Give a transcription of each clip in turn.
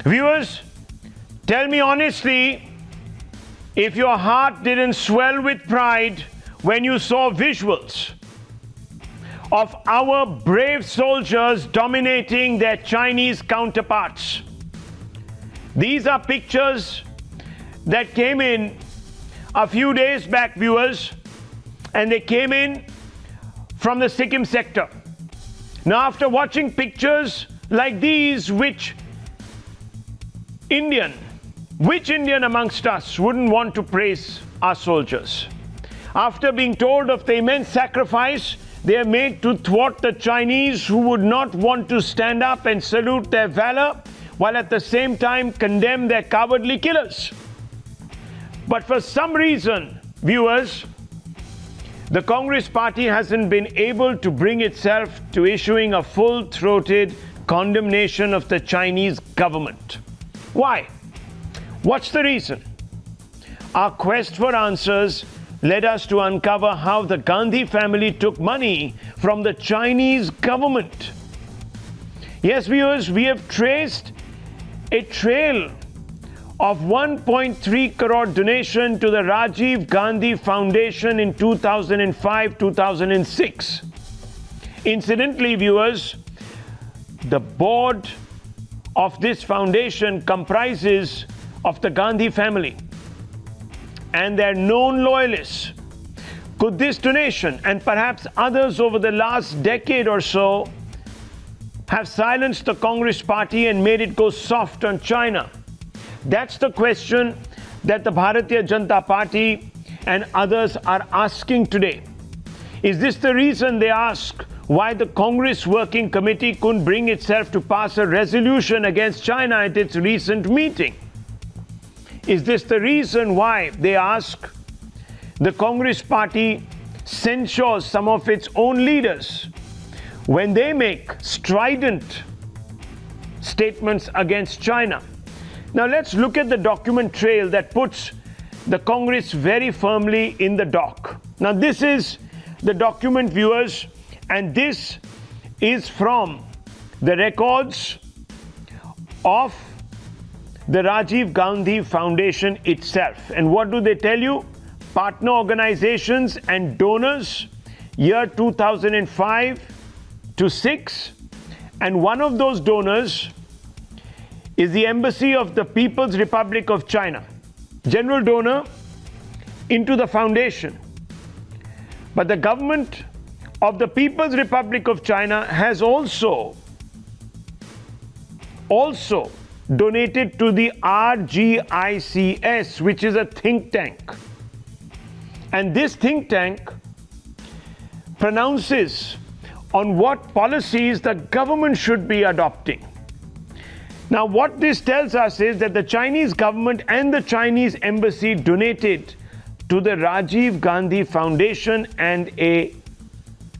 Viewers, tell me honestly if your heart didn't swell with pride when you saw visuals of our brave soldiers dominating their Chinese counterparts. These are pictures that came in a few days back, viewers, and they came in from the Sikkim sector. Now, after watching pictures like these, which Indian amongst us wouldn't want to praise our soldiers? After being told of the immense sacrifice they have made to thwart the Chinese, who would not want to stand up and salute their valor, while at the same time condemn their cowardly killers. But for some reason, viewers, the Congress party hasn't been able to bring itself to issuing a full-throated condemnation of the Chinese government. Why? What's the reason? Our quest for answers led us to uncover how the Gandhi family took money from the Chinese government. Yes, viewers, we have traced a trail of 1.3 crore donation to the Rajiv Gandhi Foundation in 2005-2006. Incidentally, viewers, the board of this foundation comprises of the Gandhi family and their known loyalists. Could this donation and perhaps others over the last decade or so have silenced the Congress party and made it go soft on China? That's the question that the Bharatiya Janata Party and others are asking today. Is this the reason, they ask, why the Congress Working Committee couldn't bring itself to pass a resolution against China at its recent meeting? Is this the reason why, they ask, the Congress party censures some of its own leaders when they make strident statements against China? Now let's look at the document trail that puts the Congress very firmly in the dock. Now this is the document, viewers, and this is from the records of the Rajiv Gandhi Foundation itself. And what do they tell you? Partner organizations and donors, year 2005 to 6, and one of those donors is the Embassy of the People's Republic of China, general donor into the foundation. But the government of the People's Republic of China has also donated to the RGICS, which is a think tank. And this think tank pronounces on what policies the government should be adopting. Now, what this tells us is that the Chinese government and the Chinese embassy donated to the Rajiv Gandhi Foundation and a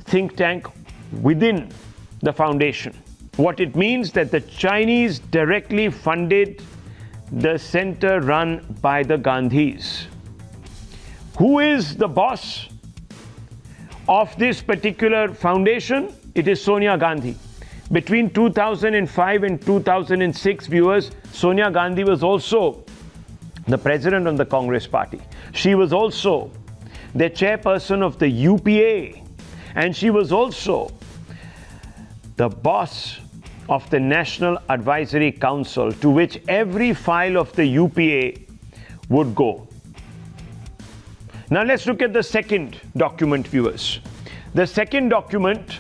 think tank within the foundation. What it means that the Chinese directly funded the center run by the Gandhis. Who is the boss of this particular foundation? It is Sonia Gandhi. Between 2005 and 2006, viewers, Sonia Gandhi was also the president of the Congress party. She was also the chairperson of the UPA, and she was also the boss of the National Advisory Council, to which every file of the UPA would go. Now let's look at the second document, viewers. The second document,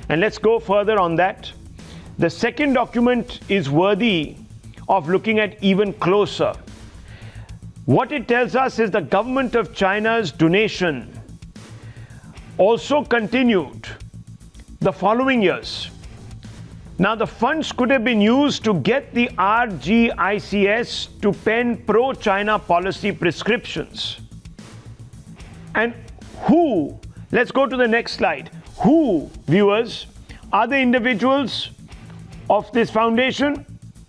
and let's go further on that. The second document is worthy of looking at even closer. What it tells us is the government of China's donation also continued the following years. Now, the funds could have been used to get the RGICS to pen pro-China policy prescriptions. And who, let's go to the next slide. Who, viewers, are the individuals of this foundation?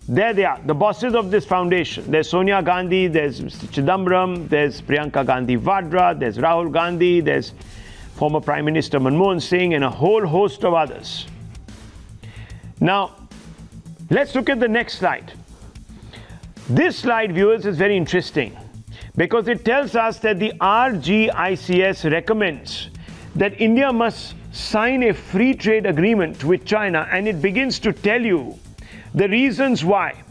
There they are, the bosses of this foundation. There's Sonia Gandhi, there's Mr. Chidambaram, there's Priyanka Gandhi Vadra, there's Rahul Gandhi, there's former Prime Minister Manmohan Singh, and a whole host of others. Now, Let's look at the next slide. This slide, viewers, is very interesting because it tells us that the RGICS recommends that India must sign a free trade agreement with China, and it begins to tell you the reasons why.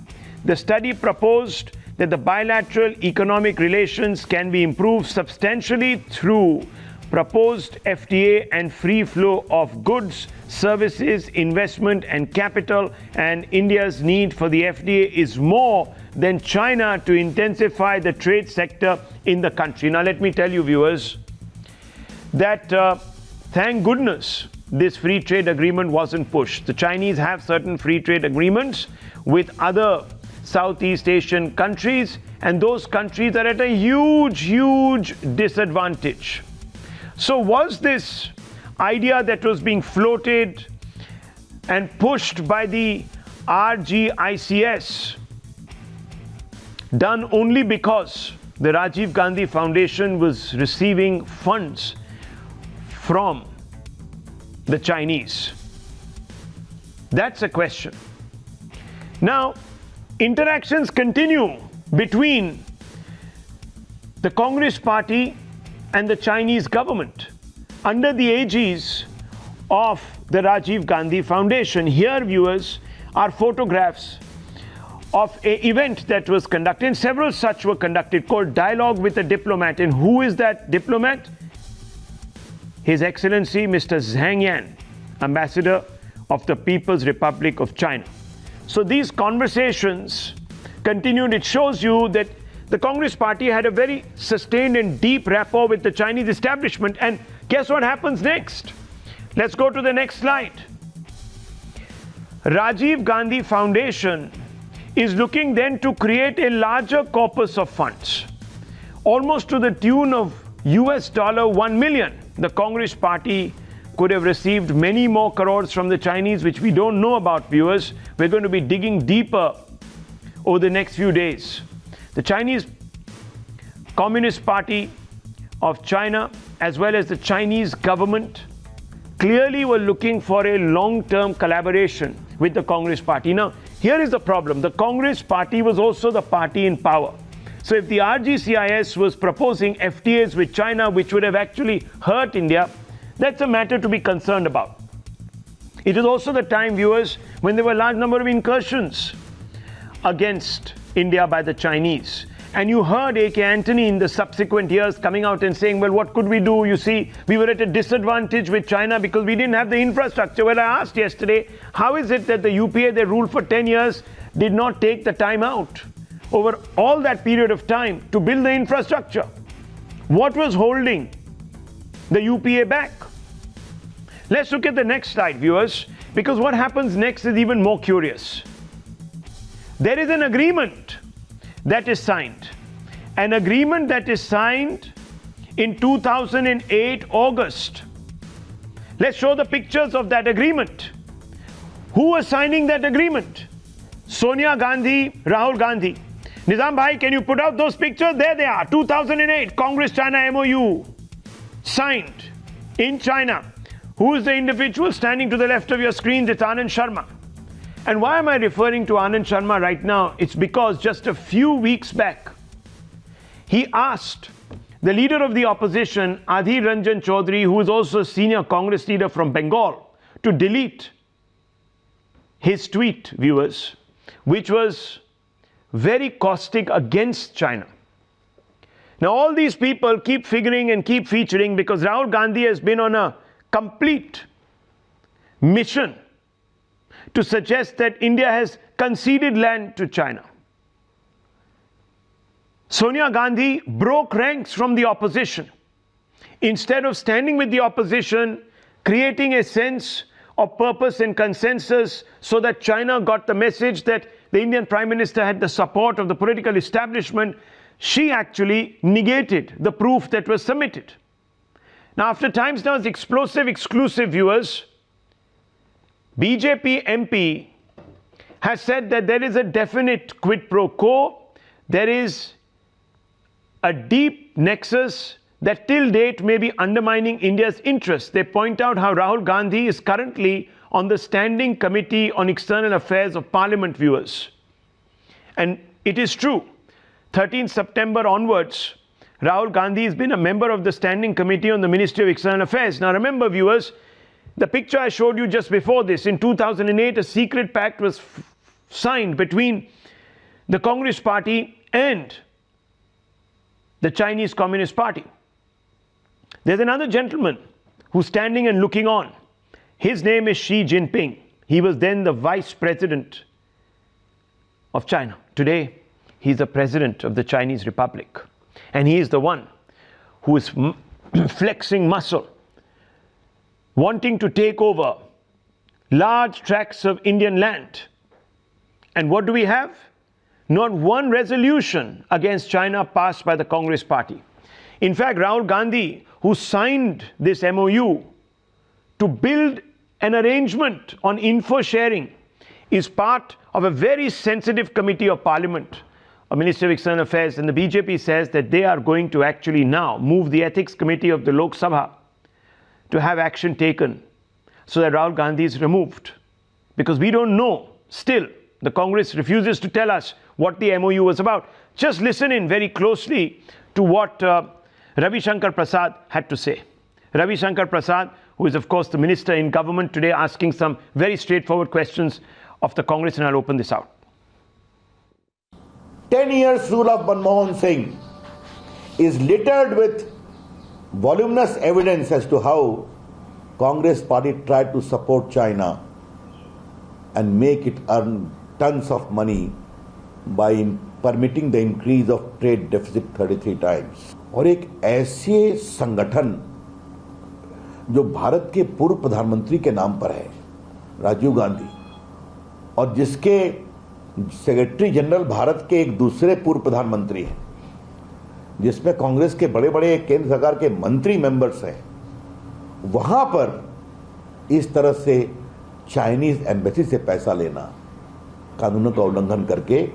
The study proposed that the bilateral economic relations can be improved substantially through proposed FTA and free flow of goods, services, investment and capital, and India's need for the FTA is more than China to intensify the trade sector in the country. Now let me tell you, viewers, that thank goodness this free trade agreement wasn't pushed. The Chinese have certain free trade agreements with other Southeast Asian countries, and those countries are at a huge disadvantage. So was this idea that was being floated and pushed by the RGICS done only because the Rajiv Gandhi Foundation was receiving funds from the Chinese? That's a question. Now, interactions continue between the Congress Party and the Chinese government under the aegis of the Rajiv Gandhi Foundation. Here, viewers, are photographs of an event that was conducted, and several such were conducted, called Dialogue with a Diplomat. And who is that diplomat? His Excellency Mr. Zhang Yan, Ambassador of the People's Republic of China. So these conversations continued. It shows you that the Congress Party had a very sustained and deep rapport with the Chinese establishment. And guess what happens next? Let's go to the next slide. Rajiv Gandhi Foundation is looking then to create a larger corpus of funds, almost to the tune of $1 million. The Congress Party could have received many more crores from the Chinese, which we don't know about, viewers. We're going to be digging deeper over the next few days. The Chinese Communist Party of China, as well as the Chinese government, clearly were looking for a long-term collaboration with the Congress Party. Now, here is the problem. The Congress Party was also the party in power. So if the RGCIS was proposing FTAs with China, which would have actually hurt India, that's a matter to be concerned about. It is also the time, viewers, when there were a large number of incursions against India by the Chinese. And you heard A.K. Antony in the subsequent years coming out and saying, well, what could we do? You see, we were at a disadvantage with China because we didn't have the infrastructure. Well, I asked yesterday, how is it that the UPA, they ruled for 10 years, did not take the time out over all that period of time to build the infrastructure? What was holding the UPA back? Let's look at the next slide, viewers, because what happens next is even more curious. There is an agreement that is signed. An agreement that is signed in 2008, August. Let's show the pictures of that agreement. Who was signing that agreement? Sonia Gandhi, Rahul Gandhi. Nizam Bhai, can you put out those pictures? There they are. 2008, Congress-China MOU. Signed in China. Who is the individual standing to the left of your screen? It's Anand Sharma. And why am I referring to Anand Sharma right now? It's because just a few weeks back, he asked the leader of the opposition, Adhir Ranjan Chaudhary, who is also a senior Congress leader from Bengal, to delete his tweet, viewers, which was very caustic against China. Now, all these people keep figuring and keep featuring because Rahul Gandhi has been on a complete mission to suggest that India has conceded land to China. Sonia Gandhi broke ranks from the opposition. Instead of standing with the opposition, creating a sense of purpose and consensus so that China got the message that the Indian Prime Minister had the support of the political establishment, she actually negated the proof that was submitted. Now, after Times Now's explosive exclusive, viewers, BJP MP has said that there is a definite quid pro quo. There is a deep nexus that till date may be undermining India's interests. They point out how Rahul Gandhi is currently on the Standing Committee on External Affairs of Parliament, viewers. And it is true, 13 September onwards, Rahul Gandhi has been a member of the Standing Committee on the Ministry of External Affairs. Now remember, viewers, the picture I showed you just before this, in 2008, a secret pact was signed between the Congress Party and the Chinese Communist Party. There's another gentleman who's standing and looking on. His name is Xi Jinping. He was then the Vice President of China. Today, he's the President of the Chinese Republic. And he is the one who is flexing muscle, wanting to take over large tracts of Indian land. And what do we have? Not one resolution against China passed by the Congress Party. In fact, Rahul Gandhi, who signed this MOU to build an arrangement on info sharing, is part of a very sensitive committee of Parliament, a Ministry of External Affairs, and the BJP says that they are going to actually now move the Ethics Committee of the Lok Sabha to have action taken so that Rahul Gandhi is removed. Because we don't know, still, the Congress refuses to tell us what the MOU was about. Just listen in very closely to what Ravi Shankar Prasad had to say. Ravi Shankar Prasad, who is of course the minister in government today, asking some very straightforward questions of the Congress, and I'll open this out. 10 years rule of Manmohan Singh is littered with voluminous evidence as to how Congress party tried to support China and make it earn tons of money by permitting the increase of trade deficit 33 times. और एक ऐसे संगठन जो भारत के पूर्व प्रधानमंत्री के नाम पर है, राजीव गांधी, और जिसके सेक्रेटरी जनरल भारत के एक दूसरे पूर्व प्रधानमंत्री हैं, जिसमें कांग्रेस के बड़े बड़े केंद्र सरकार के मंत्री मेंबर्स हैं, वहां पर इस तरह से चाइनीज एम्बेसी से पैसा लेना, कानूनों का उल्लंघन करके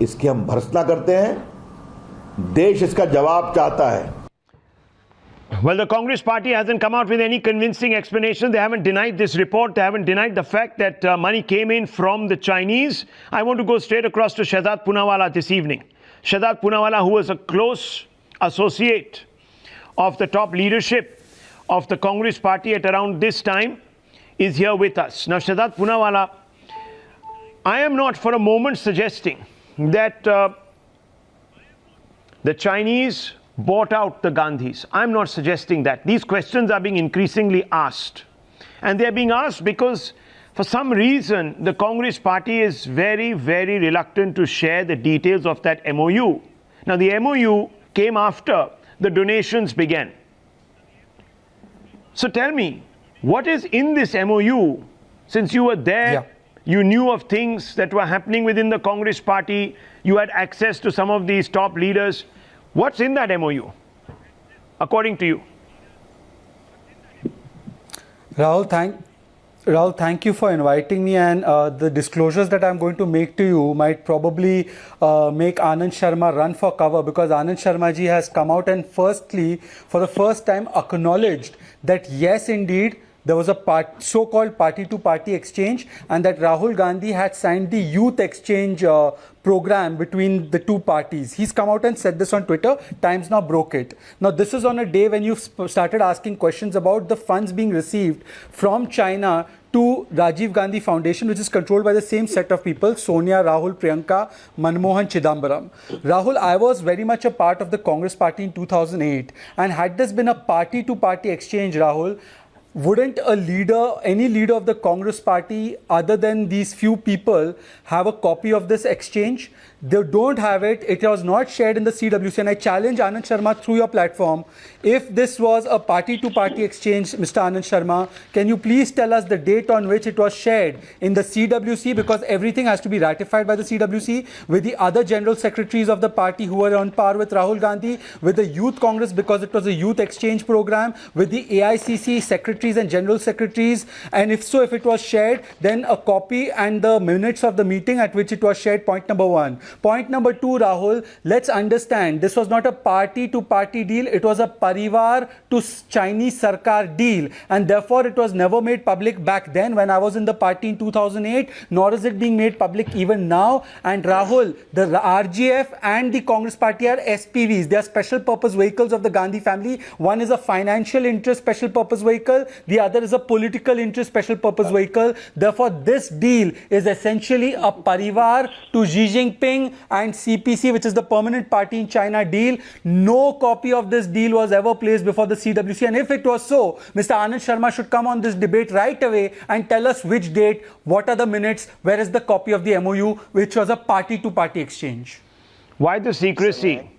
इसकी हम भर्त्सना करते हैं। देश इसका जवाब चाहता है। Well, the Congress party hasn't come out with any convincing explanation. They haven't denied this report. They haven't denied the fact that money came in from the Chinese. I want to go straight across to Shehzad Poonawalla this evening. Shehzad Poonawalla, who was a close associate of the top leadership of the Congress party at around this time, is here with us. Now, Shehzad Poonawalla, I am not for a moment suggesting that the Chinese bought out the Gandhis. I'm not suggesting that. These questions are being increasingly asked. And they're being asked because for some reason the Congress party is very, very reluctant to share the details of that MOU. Now the MOU came after the donations began. So tell me, what is in this MOU? Since you were there, you knew of things that were happening within the Congress party, you had access to some of these top leaders. What's in that MOU, according to you? Rahul, thank you for inviting me, and the disclosures that I'm going to make to you might probably make Anand Sharma run for cover, because Anand Sharma ji has come out and firstly, for the first time, acknowledged that yes, indeed, there was a so-called party-to-party exchange, and that Rahul Gandhi had signed the youth exchange program between the two parties. He's come out and said this on Twitter. Times now broke it. Now, this is on a day when you've started asking questions about the funds being received from China to Rajiv Gandhi Foundation, which is controlled by the same set of people, Sonia, Rahul, Priyanka, Manmohan, Chidambaram. Rahul, I was very much a part of the Congress party in 2008, and had this been a party-to-party exchange, Rahul, wouldn't any leader of the Congress party other than these few people have a copy of this exchange? They don't have it. It was not shared in the CWC. And I challenge Anand Sharma through your platform, if this was a party-to-party exchange, Mr. Anand Sharma, can you please tell us the date on which it was shared in the CWC? Because everything has to be ratified by the CWC, with the other general secretaries of the party who are on par with Rahul Gandhi, with the Youth Congress because it was a youth exchange program, with the AICC secretary secretaries and general secretaries? And if so, if it was shared, then a copy and the minutes of the meeting at which it was shared, point number one. Point number two, Rahul, let's understand, this was not a party-to-party deal, it was a Parivar to Chinese Sarkar deal, and therefore it was never made public back then when I was in the party in 2008, nor is it being made public even now. And Rahul, the RGF and the Congress party are SPVs, they are special purpose vehicles of the Gandhi family. One is a financial interest special purpose vehicle, the other is a political interest special purpose vehicle. Therefore, this deal is essentially a Parivar to Xi Jinping and CPC, which is the permanent party in China deal. No copy of this deal was ever placed before the CWC, and if it was so, Mr. Anand Sharma should come on this debate right away and tell us which date, what are the minutes, where is the copy of the MOU, which was a party-to-party exchange. Why the secrecy?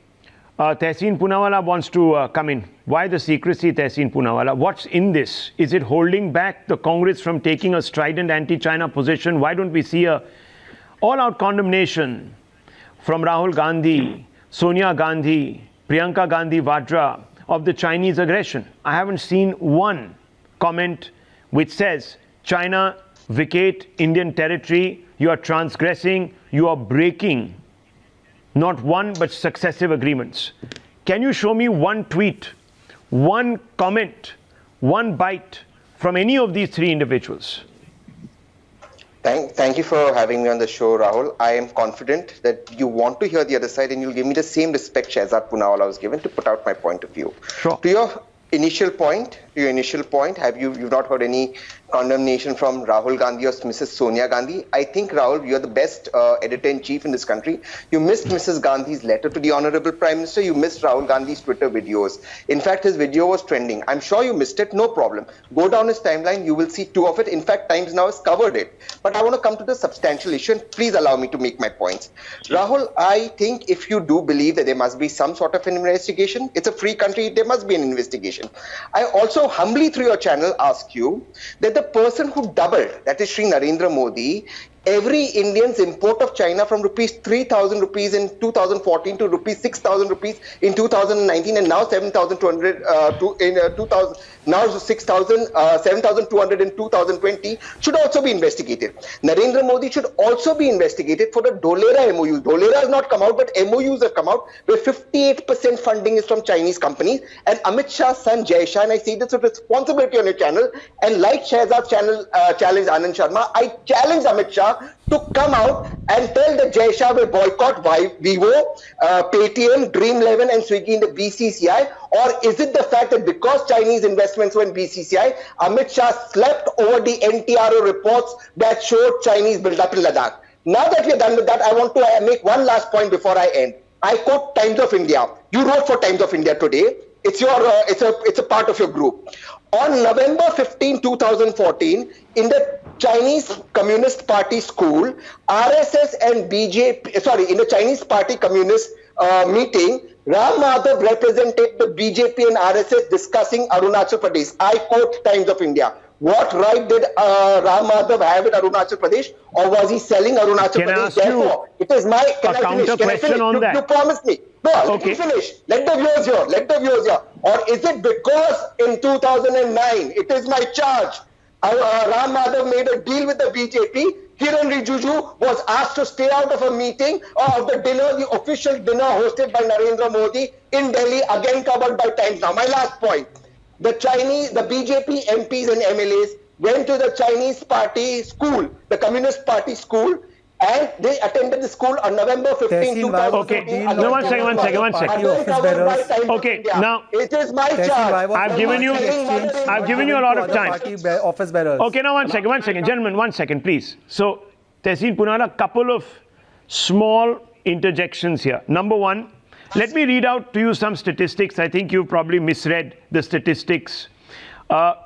Tehseen Poonawalla wants to come in. Why the secrecy, Tehseen Poonawalla? What's in this? Is it holding back the Congress from taking a strident anti-China position? Why don't we see a all-out condemnation from Rahul Gandhi, Sonia Gandhi, Priyanka Gandhi Vadra of the Chinese aggression? I haven't seen one comment which says, China, vacate Indian territory, you are transgressing, you are breaking not one but successive agreements. Can you show me one tweet, one comment, one bite from any of these three individuals? Thank you for having me on the show, Rahul. I am confident that you want to hear the other side and you'll give me the same respect Shehzad Poonawalla was given to put out my point of view. Sure. To your initial point, you've not heard any condemnation from Rahul Gandhi or Mrs. Sonia Gandhi? I think, Rahul, you're the best editor-in-chief in this country. You missed Mrs. Gandhi's letter to the Honorable Prime Minister. You missed Rahul Gandhi's Twitter videos. In fact, his video was trending. I'm sure you missed it. No problem. Go down his timeline. You will see two of it. In fact, Times Now has covered it. But I want to come to the substantial issue, and please allow me to make my points. Rahul, I think if you do believe that there must be some sort of an investigation, it's a free country, there must be an investigation. I also humbly through your channel ask you that the person who doubled, that is Shri Narendra Modi, every Indian's import of China from rupees 3,000 rupees in 2014 to rupees 6,000 rupees in 2019 and now 7,200 now 7,200 in 2020 should also be investigated. Narendra Modi should also be investigated for the Dholera MOUs. Dholera has not come out, but MOUs have come out where 58% funding is from Chinese companies. And Amit Shah's son Jai Shah, and I say this with responsibility on your channel, and like Shehzad's channel challenged Anand Sharma, I challenge Amit Shah to come out and tell that Jai Shah will boycott Vivo, Paytm, Dream11 and Swiggy in the BCCI? Or is it the fact that because Chinese investments were in BCCI, Amit Shah slept over the NTRO reports that showed Chinese build-up in Ladakh? Now that we are done with that, I want to make one last point before I end. I quote Times of India. You wrote for Times of India today. It's a part of your group. On November 15, 2014, in the Chinese Communist Party school, RSS and BJP, in the Chinese Party Communist meeting, Ram Madhav represented the BJP and RSS discussing Arunachal Pradesh. I quote Times of India. What right did Ram Madhav have in Arunachal Pradesh, or was he selling Arunachal Pradesh? Therefore, it is my counter question on that. You promised me. No, let me finish. Let the viewers hear. Or is it because in 2009, it is my charge, Ram Madhav made a deal with the BJP, Kiran Rijiju was asked to stay out of a meeting of the dinner, the official dinner hosted by Narendra Modi in Delhi, again covered by Times Now. My last point. The BJP MPs and MLAs went to the Chinese party school, the Communist Party school, and they attended the school on November 15, 2015. Okay, no, one second. Okay, now it is my charge. I've given you a lot of time. Office bearers. Okay, now one second, gentlemen, 1 second, please. So, Tehseen Poonawalla, a couple of small interjections here. Number one, let me read out to you some statistics. I think you've probably misread the statistics.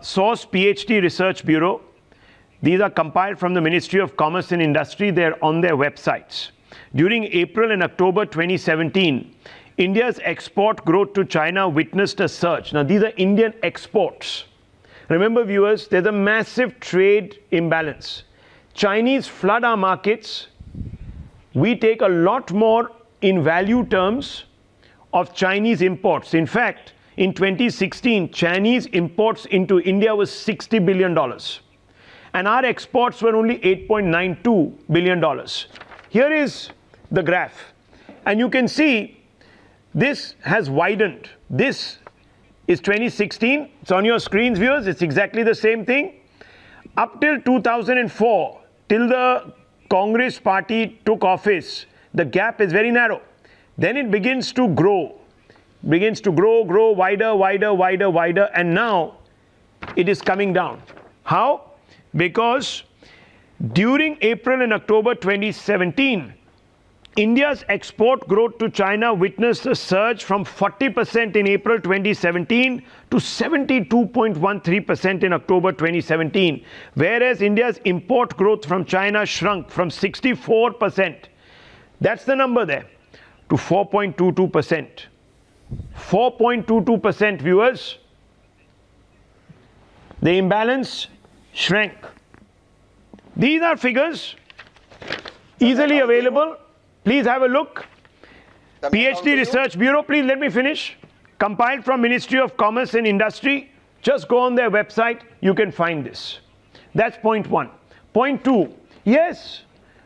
Source PhD Research Bureau. These are compiled from the Ministry of Commerce and Industry. They're on their websites. During April and October 2017, India's export growth to China witnessed a surge. Now, these are Indian exports. Remember, viewers, there's a massive trade imbalance. Chinese flood our markets. We take a lot more in value terms of Chinese imports. In fact, in 2016, Chinese imports into India was $60 billion. And our exports were only $8.92 billion. Here is the graph. And you can see this has widened. This is 2016. It's on your screens, viewers. It's exactly the same thing. Up till 2004, till the Congress party took office, the gap is very narrow. Then it begins to grow. Grow, wider, and now it is coming down. How? Because during April and October 2017, India's export growth to China witnessed a surge from 40% in April 2017 to 72.13% in October 2017, whereas India's import growth from China shrunk from 64%, that's the number there, to 4.22%. 4.22%, viewers. The imbalance shrank. These are figures easily available. Please have a look. PhD Research Bureau, please let me finish. Compiled from Ministry of Commerce and Industry. Just go on their website, you can find this. That's point one. Point two, yes,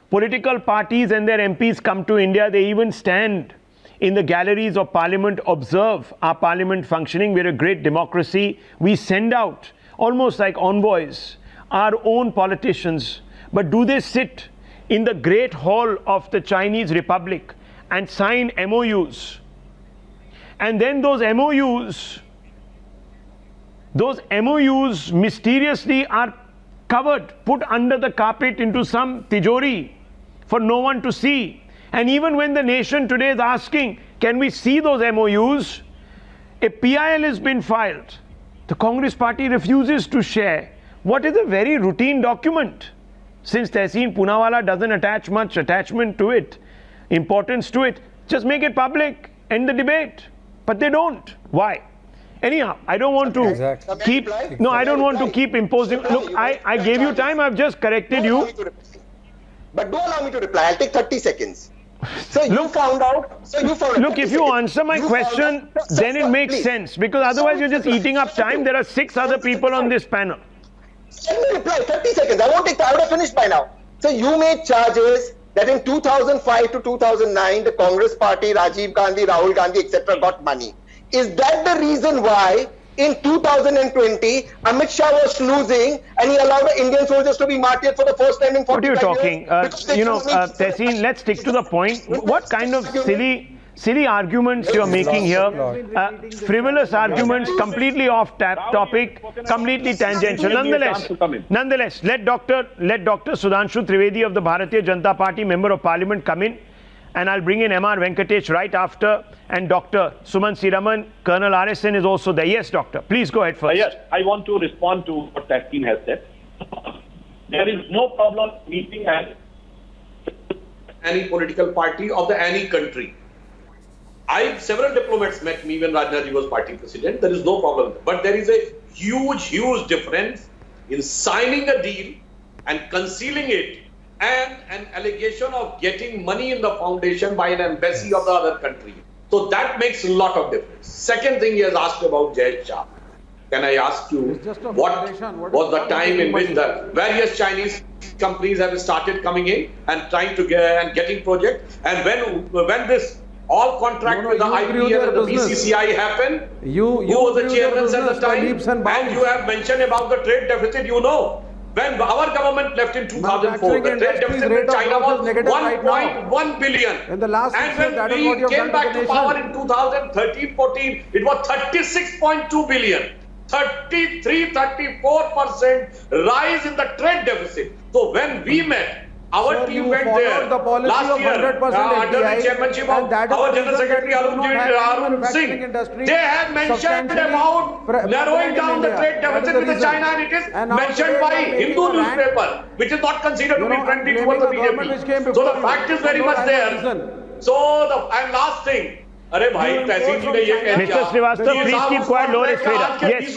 political parties and their MPs come to India, they even stand in the galleries of Parliament, observe our Parliament functioning. We're a great democracy. We send out, almost like envoys, our own politicians. But do they sit in the Great Hall of the Chinese Republic and sign MOUs? And then those MOUs mysteriously are covered, put under the carpet into some tijori for no one to see. And even when the nation today is asking, can we see those MOUs? A PIL has been filed. The Congress party refuses to share what is a very routine document. Since Tehseen Poonawalla doesn't attach much attachment to it, importance to it, just make it public, end the debate. But they don't. Why? Anyhow, I don't want to keep, no, I don't want to keep imposing. Look, I gave you time, I've just corrected you. But do allow me to reply. I'll take 30 seconds. So you found out. Look, if you answer my question, then it makes sense. Because otherwise you're just eating up time. There are 6 other people on this panel. Let me reply. 30 seconds. I won't take time. I would have finished by now. So you made charges that in 2005 to 2009, the Congress party, Rajiv Gandhi, Rahul Gandhi, etc. got money. Is that the reason why in 2020, Amit Shah was losing and he allowed the Indian soldiers to be martyred for the first time in 45 years? What are you talking? Tehseen, let's stick to the point. What kind of silly arguments you're making here? Frivolous arguments, completely off topic, completely tangential. Nonetheless, let Dr. Sudhanshu Trivedi of the Bharatiya Janata Party, Member of Parliament, come in. And I'll bring in M.R. Venkatesh right after, and Dr. Suman Siraman. Colonel RSN is also there. Yes, Doctor. Please go ahead first. Yes, I want to respond to what Tehseen has said. There is no problem meeting any political party of any country. Several diplomats met me when Rajnath was party president. There is no problem. But there is a huge difference in signing a deal and concealing it, and an allegation of getting money in the foundation by an embassy of the other country. So that makes a lot of difference. Second thing he has asked about Jay Shah. Can I ask you, what was the time in which the various Chinese companies have started coming in and trying to getting projects? And when this all contract with the IPL and the BCCI happened, who was the chairman at the time? And you have mentioned about the trade deficit, when our government left in 2004, the trade deficit with China was 1.1 billion. In the last and when we came back to power in 2013-14, it was 36.2 billion. 33-34% rise in the trade deficit. So when we met, our team went there last year under the chairmanship of our General Secretary Arun Singh. They have mentioned about narrowing down the trade deficit with the China, and it is mentioned by Hindu newspaper, which is not considered to be friendly towards the BJP. So the fact is very much there. So and last thing. अरे भाई तहसील जी ने ये कह दिया, Mr. Srivastava, please keep quiet, lower his radar. Yes,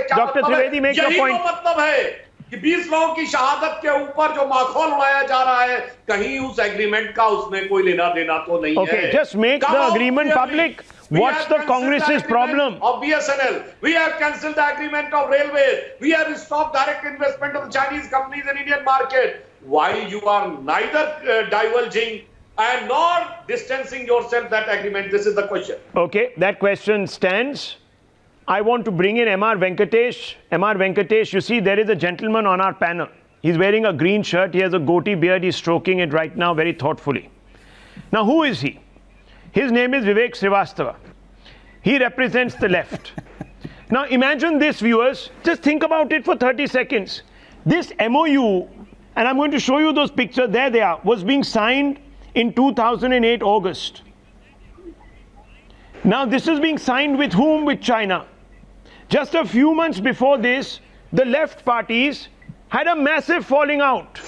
Dr. Trivedi, make your point. मतलब है कि 20 लोगों की शहादत के ऊपर जो माखौल उड़ाया जा रहा है, कहीं उस एग्रीमेंट का उसमें कोई लेना देना तो नहीं है. Okay, just make the agreement public. We What's have the cancelled Congress's agreement problem? Of BSNL. We have cancelled the agreement of railways. We have stopped direct investment of Chinese companies in Indian market. Why you are neither divulging and nor distancing yourself that agreement? This is the question. Okay, that question stands. I want to bring in M.R. Venkatesh. M.R. Venkatesh, you see, there is a gentleman on our panel. He's wearing a green shirt. He has a goatee beard. He's stroking it right now very thoughtfully. Now, who is he? His name is Vivek Srivastava. He represents the left. Now, imagine this, viewers. Just think about it for 30 seconds. This MOU, and I'm going to show you those pictures. There they are. Was being signed in 2008 August. Now, this is being signed with whom? With China. Just a few months before this, the left parties had a massive falling out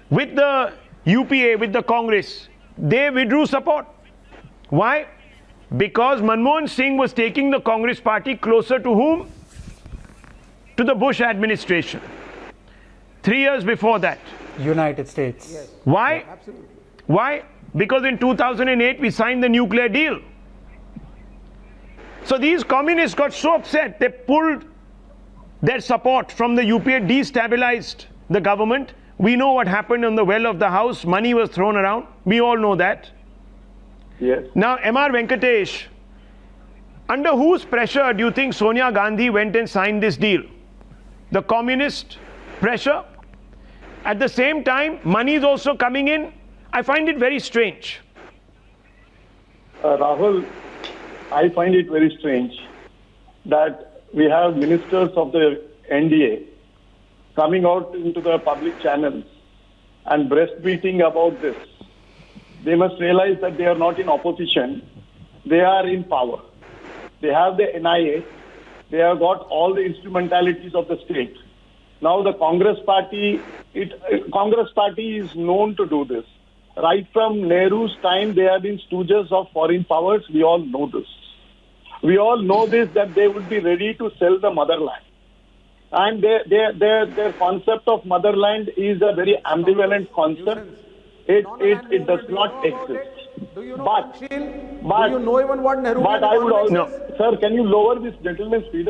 with the UPA, with the Congress. They withdrew support. Why? Because Manmohan Singh was taking the Congress party closer to whom? To the Bush administration. 3 years before that. United States. Yes. Why? Yeah, absolutely. Why? Because in 2008 we signed the nuclear deal. So these communists got so upset, they pulled their support from the UPA, destabilized the government. We know what happened on the well of the house. Money was thrown around. We all know that. Yes. Now, M.R. Venkatesh, under whose pressure do you think Sonia Gandhi went and signed this deal? The communist pressure? At the same time, money is also coming in. I find it very strange. Rahul, I find it very strange that we have ministers of the NDA coming out into the public channels and breastbeating about this. They must realize that they are not in opposition. They are in power. They have the NIA. They have got all the instrumentalities of the state. Now the Congress party is known to do this. Right from Nehru's time, they have been stooges of foreign powers. We all know this. We all know this, that they would be ready to sell the motherland. And their concept of motherland is a very ambivalent concept. It does not exist. Do you know But do you know even what Nehru But I would also, No. sir, can you lower this gentleman's speed?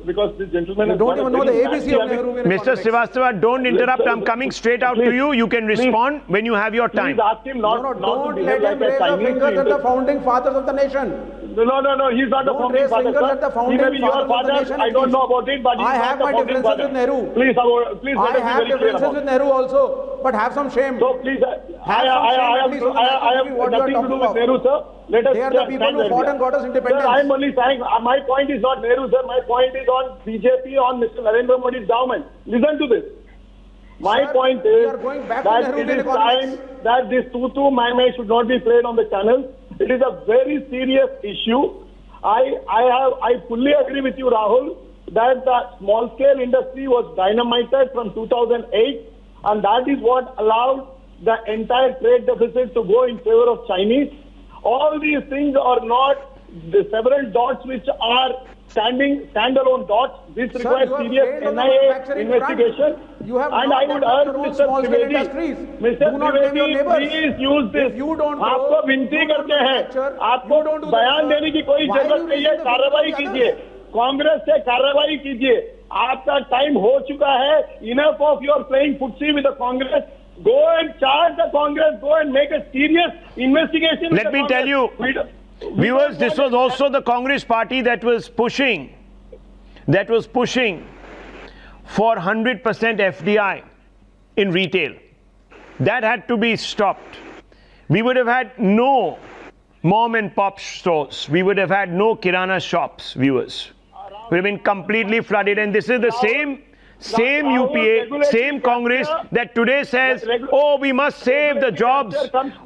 Because this gentleman has don't got a even know the very ABC of academic- Nehru. Mr. Srivastava, don't interrupt. I'm coming straight out to Please, you. You can respond when you have your time. Please ask him not to Don't behave let like him a raise the Chinese. fingers at the founding fathers of the nation. No, he's not the Don't founding raise father, fingers at the sir. He founding may be your fathers of the father. nation, I don't please. know about it, but he's I not have the my founding differences father. with Nehru. Please let I us be have very clear differences about with it. Nehru also, but have some shame. So please, I at least with have what you are nothing to do talking with about. Nehru, sir. Let us They are the just people stand who where fought we and are. got us independence. Sir, I'm only saying, my point is not Nehru, sir. My point is on BJP, on Mr. Narendra Modi's government. Listen to this. My Sir, point we is are going back to that Nehruvian it is economics. time that this tutu mai should not be played on the channel. It is a very serious issue. I fully agree with you, Rahul, that the small scale industry was dynamited from 2008, and that is what allowed the entire trade deficit to go in favor of Chinese. All these things are not the several dots which are standalone dots. This Sir, requires you have serious failed on the NIA manufacturing investigation. front. You have And not I would developed urge your own Mr. small-scale Trivedi, industries. Mr. Do not blame your Trivedi, neighbors. please use this. If you don't आपको grow, विनती you don't करते हैं, manufacture, आपको you don't do that, बयान sir. देने की कोई Why are जरूरत you नहीं है, raising the कार्रवाई finger of the कीजिए, others? कांग्रेस से कार्रवाई कीजिए. आपका टाइम हो चुका है. Enough of your playing footsie with the Congress. Go and charge the Congress. Go and make a serious investigation. with Let the me tell you, Congress. We viewers, don't this want was also the Congress party that was pushing for 100% FDI in retail. That had to be stopped. We would have had no mom and pop stores. We would have had no Kirana shops, viewers. We would have been completely flooded. And this is the same UPA, same Congress that today says, oh, we must save the jobs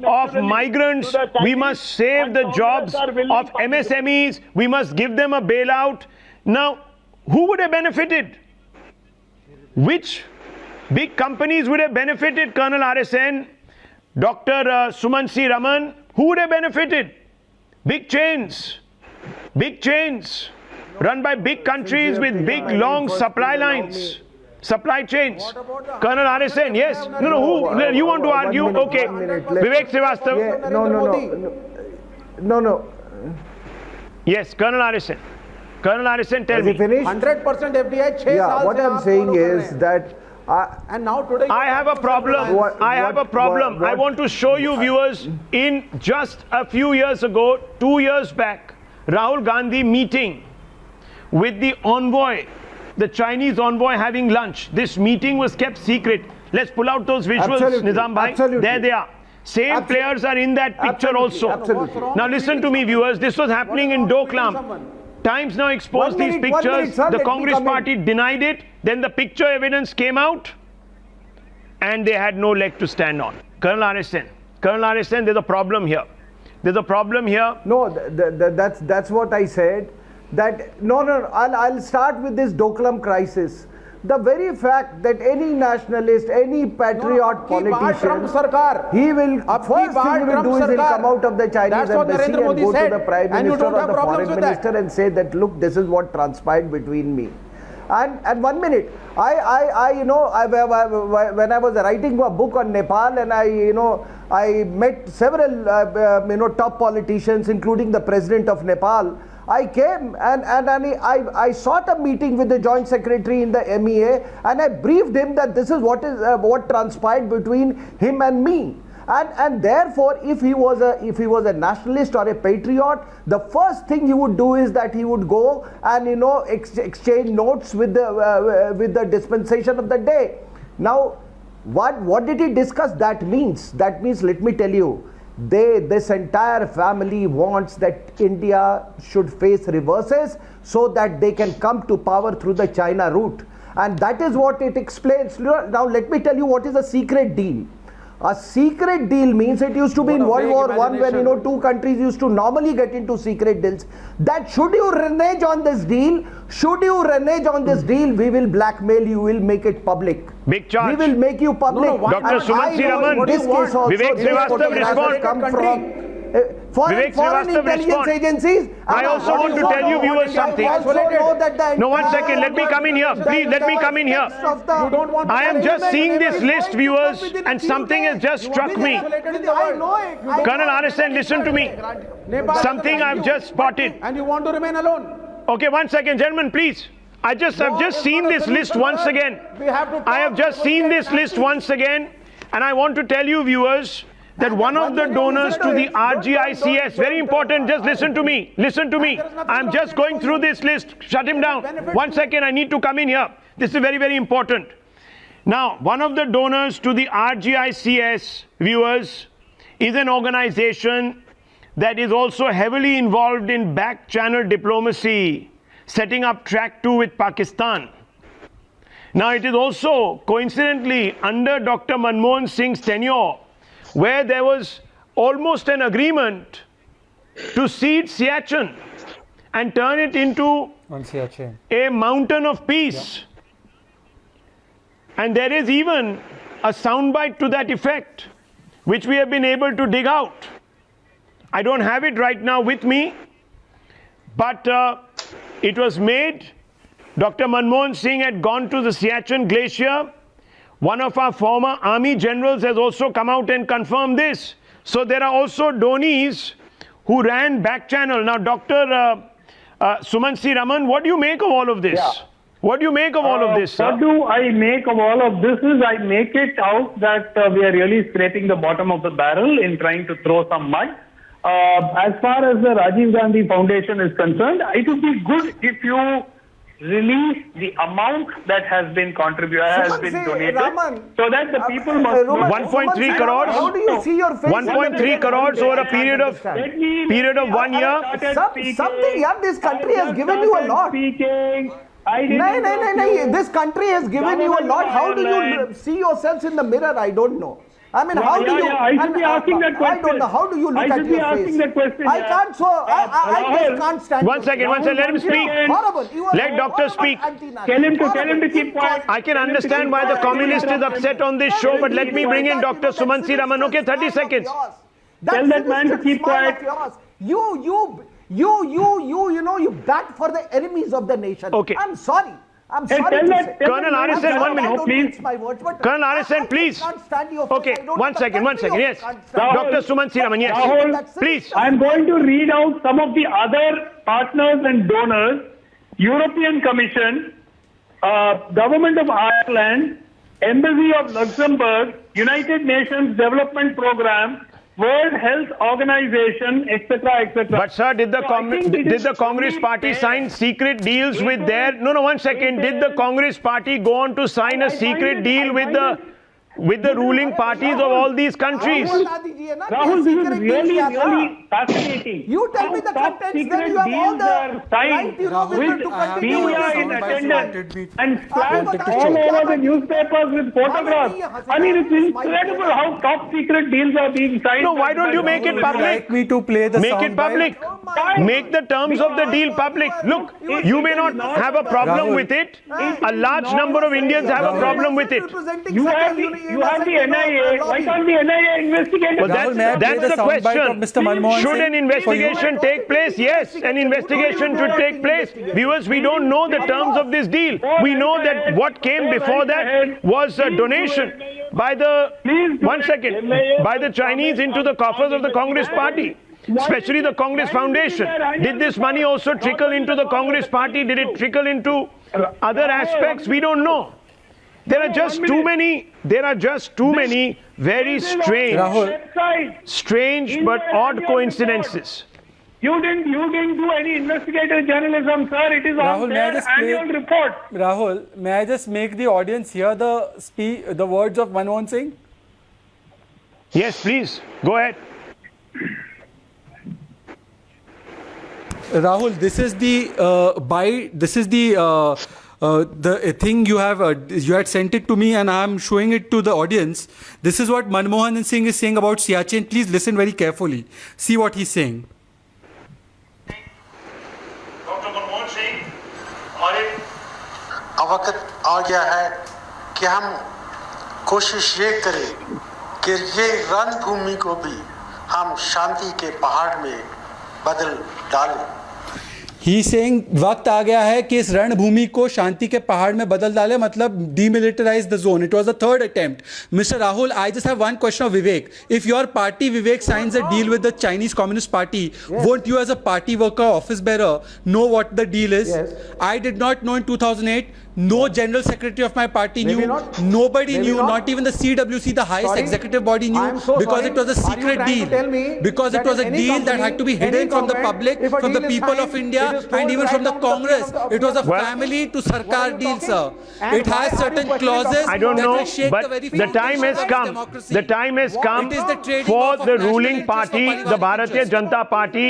of migrants. We must save the jobs of MSMEs. We must give them a bailout. Now, who would have benefited? Which big companies would have benefited? Colonel RSN, Dr. Sumansi Raman, who would have benefited? Big chains, run by big countries with big long supply lines, supply chains. Colonel RSN, yes. No, who? You want to argue? Okay. Vivek Srivastava. No. Yes, Colonel Harrison. Colonel Harrison, tell Has he me. finished? 100% FDI 6 Yeah, साल what से I'm आप saying follow कर is रहे हैं. that And now today I have a problem. What- I have a what- problem. I what- want to show you, viewers, in just a few years ago, 2 years back, Rahul Gandhi meeting with the envoy, the Chinese envoy having lunch. This meeting was kept secret. Let's pull out those visuals, Absolutely. Nizam Bhai. Absolutely. There they are. Same players are in that picture Absolutely. also. Absolutely. Now listen to me, viewers. This was happening in Doklam. Times now exposed 1 these minute, 1 minute, pictures. sir, The let me Congress come in. party denied it. Then the picture evidence came out, and they had no leg to stand on. Colonel Harrison, there's a problem here. There's a problem here. No, that's what I said. That no, I'll start with this Doklam crisis. The very fact that any nationalist, any patriot politician, सरकार he will first thing he will do is he'll come out of the Chinese That's what embassy Narendra and Modi go to said. the prime And you minister don't or have the problems foreign with that. minister and say that look, this is what transpired between me. And 1 minute, I you know, when I was writing a book on Nepal, and I met several top politicians, including the president of Nepal. I came and I sought a meeting with the joint secretary in the MEA, and I briefed him that this is what transpired between him and me. And therefore, if he was a nationalist or a patriot, the first thing he would do is that he would go and exchange notes with the dispensation of the day. Now, what did he discuss? That means, let me tell you, this entire family wants that India should face reverses so that they can come to power through the China route, and that is what it explains. Now, let me tell you what is a secret deal. A secret deal means it used to be in World War I when two countries used to normally get into secret deals. That should you renege on this deal, we will blackmail you, we will make it public. Big charge. We will make you public. Dr. Sumansi Raman, Vivek Srivastava respond. Foreign intelligence agencies. I also want to tell you viewers something. No, 1 second. Let me come in here. Please, let me come in here. I am just seeing this list, viewers, and something has just struck me. Colonel Harrison, listen to me. Something I've just spotted. And you want to remain alone. Okay, 1 second, gentlemen, please. I've just seen this list once again. I have just seen this list once again, and I want to tell you, viewers, that one of the donors to the RGICS, very important, just listen to me, I'm just going through this list, shut him down. 1 second, I need to come in here. This is very, very important. Now, one of the donors to the RGICS, viewers, is an organization that is also heavily involved in back channel diplomacy, setting up track 2 with Pakistan. Now, it is also coincidentally under Dr. Manmohan Singh's tenure, where there was almost an agreement to cede Siachen and turn it into a mountain of peace. And there is even a soundbite to that effect, which we have been able to dig out. I don't have it right now with me, but it was made. Dr. Manmohan Singh had gone to the Siachen Glacier. One of our former army generals has also come out and confirmed this. So there are also Donis who ran back channel. Now, Dr. Sumansi Raman, what do you make of all of this? Yeah. What do you make of all of this, sir? What do I make of all of this is I make it out that we are really scraping the bottom of the barrel in trying to throw some mud. As far as the Rajiv Gandhi Foundation is concerned, it would be good if you release the amount that has been donated, so that the people must know. 1.3 crores. How do you see your face? 1.3 crores over a period of 1 year. Something, yeah, this country has given you a lot. No, this country has given you a lot. How do you see yourselves in the mirror? I don't know. I mean, how do you? I should be asking that question. I don't know. How do you look at your face? I should be asking that question. I can't. So I just can't stand. 1 second. Let him speak. Horrible. Let doctor speak. Tell him to keep quiet. I can understand why the communist is upset on this show, but let me bring in Dr. Sumansi Raman. Okay, 30 seconds. Tell that man to keep quiet. You bat for the enemies of the nation. Okay. I'm sorry. I'm Hey, sorry tell to that- say. tell Colonel that- Arison, one minute, Don't please. mince my words, but Colonel I Arison, please. can't stand your Okay, I don't one know the second, country yes. can't stand Rahul, Dr. Sumant Siraman, yes. Rahul, Please. I'm going to read out some of the other partners and donors: European Commission, Government of Ireland, Embassy of Luxembourg, United Nations Development Program, World Health Organization, etc., etc. But sir, did the So I think it is Congress only party fair. sign secret deals with their? No, one second. Did the Congress party go on to sign a I find secret it- deal I with find the it- ruling parties of all these countries? Rahul, this is really fascinating. You tell How me the top contents, secret then you have all deals the are signed right, you know, Rahul, with with to I have continue no with media the in soundbites attendance wanted me- and flagged wanted to all check. over the newspapers with photographs. I mean, it's incredible how top secret deals are being signed. No, why don't you make it Would you public? like me to play the Make it soundbite? public. Make the terms of the deal public. Look, you may not have a problem Rahul. with it. A large number of Indians have a problem with it. You have the NIA. Why can't the NIA investigate it? Well, Rahul, may I play that's the the soundbite of question. Mr. Manmohan Should Singh an investigation for you? take place? Yes, an investigation should take place. Viewers, we don't know the terms of this deal. We know that what came before that was a donation by the, one second, by the Chinese into the coffers of the Congress party. Especially the Congress Foundation. Did this money also trickle into the Congress party? Did it trickle into other aspects? We don't know. There are just too many very strange but odd coincidences. You didn't do any investigative journalism, sir. It is Rahul, on may I their just play- annual report. Rahul, may I just make the audience hear the words of Manmohan Singh? Yes, please. Go ahead. Rahul, this is the thing you had sent it to me, and I am showing it to the audience. This is what Manmohan Singh is saying about Siachen. Please listen very carefully. See what he's saying. Doctor Manmohan Singh और अब वक्त आ गया है कि हम कोशिश ये करें कि ये रणभूमि को भी हम शांति के पहाड़ में बदल डालें. ही सेइंग वक्त आ गया है कि इस रणभूमि को शांति के पहाड़ में बदल डाले, मतलब demilitarise the zone. It was the third attempt. Mister Rahul, I just have one question of Vivek. If your party, Vivek, signs a deal with the Chinese Communist Party, won't you as a party worker, office bearer, know what the deal is? Yes. I did not know in 2008. No general secretary of my party Maybe knew. not. Nobody Maybe knew. not. Not even the CWC, the highest Sorry. executive body, knew I am so because sorry. it was a Are you secret trying to deal. tell me Because that it was a in any deal that company, had to be any hidden from the government, public, if a from the deal is people signed, of India, it is told and even right from the down to the Congress. people of It was a Well- family to What are Sarkar you deal, talking? sir. And It why has are you certain questioning clauses I don't that know, will shake but the very the time has foundations of come. democracy. The time has come It is the trading for off of the national ruling interest for party, the parliamentary Bharatiya interest. Janata Party,